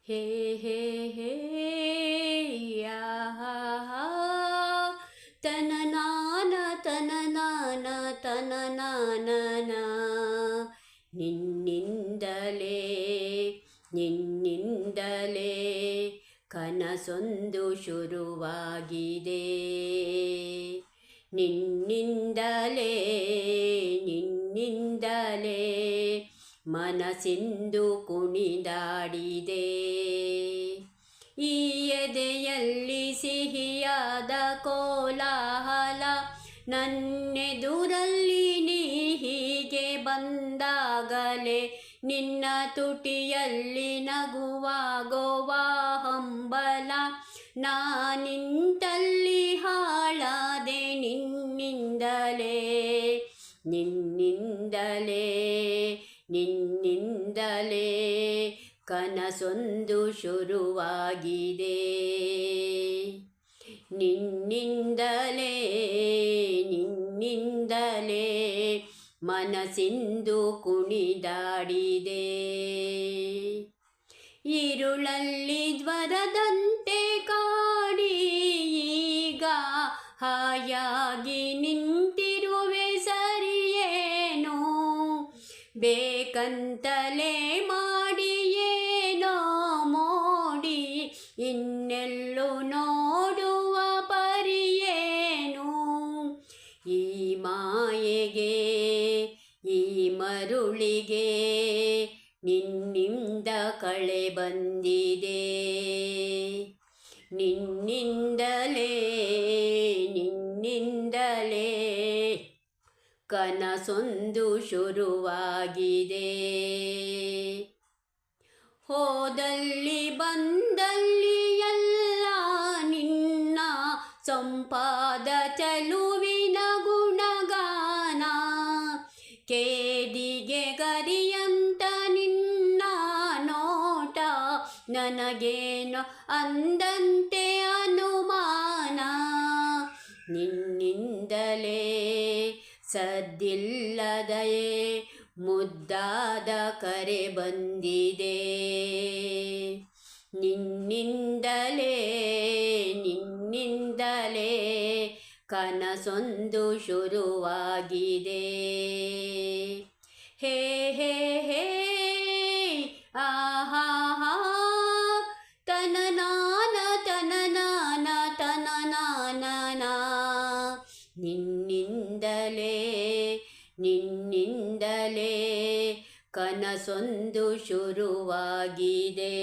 ಹೇ ಹೇ ಹೇ ಯಾ ತನನಾನ ತನನಾನ ತನನಾನನ ನಿನ್ನಿಂದಲೇ ನಿನ್ನಿಂದಲೇ ಕನಸೊಂದು ಶುರುವಾಗಿದೆ. ನಿನ್ನಿಂದಲೇ ನಿನ್ನಿಂದಲೇ ಮನಸ್ಸಿಂದು ಕುಣಿದಾಡಿದೆ. ಈ ಎದೆಯಲ್ಲಿ ಸಿಹಿಯಾದ ಕೋಲಾಹಲ, ನನ್ನೆದುರಲ್ಲಿ ನೀ ಹೀಗೆ ಬಂದಾಗಲೇ ನಿನ್ನ ತುಟಿಯಲ್ಲಿ ನಗುವಾಗುವ ಹಂಬಲ. ನಾನಿಂತಲ್ಲಿ ಹಾಳಾದೆ ನಿನ್ನಿಂದಲೇ ನಿನ್ನಿಂದಲೇ ನಿನ್ನಿಂದಲೇ ಕನಸೊಂದು ಶುರುವಾಗಿದೆ. ನಿನ್ನಿಂದಲೇ ನಿನ್ನಿಂದಲೇ ಮನಸ್ಸಿಂದು ಕುಣಿದಾಡಿದೆ. ഇരുಳಲ್ಲಿ ಜ್ವರದಂತೆ ಕಾಡಿ ಈಗ ಹಾಯಾಗಿ ನಿಂತಿರುವೆ ಸರಿಯೇನೋ, ಬೇಕಂತಲೇ ಮಾಡಿ ಏನೋ ಮೋಡಿ ಇನ್ನೆಲ್ಲೂ ನೋಡುವ ಪರಿಯೇನು. ಈ ಮಾಯೆಗೆ ಈ ಮರುಳಿಗೆ ನಿನ್ನಿಂದ ಕಳೆ ಬಂದಿದೆ. ನಿನ್ನಿಂದಲೇ ನಿನ್ನಿಂದಲೇ ಕನಸೊಂದು ಶುರುವಾಗಿದೆ. ಹೋದಲ್ಲಿ ಬಂದಲ್ಲಿ ಎಲ್ಲ ನಿನ್ನ ಸೊಂಪಾದ ಚಲುವಿನ ಗುಣಗಾನ, ಕೇದಿಗೆ ಗರಿಯಂತ ನಿನ್ನ ನೋಟ, ನನಗೇನು ಅಂದಂತೆ ಅನುಮಾನ. ನಿನ್ನಿಂದಲೇ ಸದ್ದಿಲ್ಲದೆ ಮುದ್ದಾದ ಕರೆ ಬಂದಿದೆ. ನಿನ್ನಿಂದಲೇ ನಿನ್ನಿಂದಲೇ ಕನಸೊಂದು ಶುರುವಾಗಿದೆ. ಹೇ ಹೇ ಹೇ ಆಹಾ ತನನಾನ ತನನಾನ ತನನಾನನ ನಿನ್ನಿಂದಲೇ ನಿನ್ನಿಂದಲೇ ಕನಸೊಂದು ಶುರುವಾಗಿದೆ.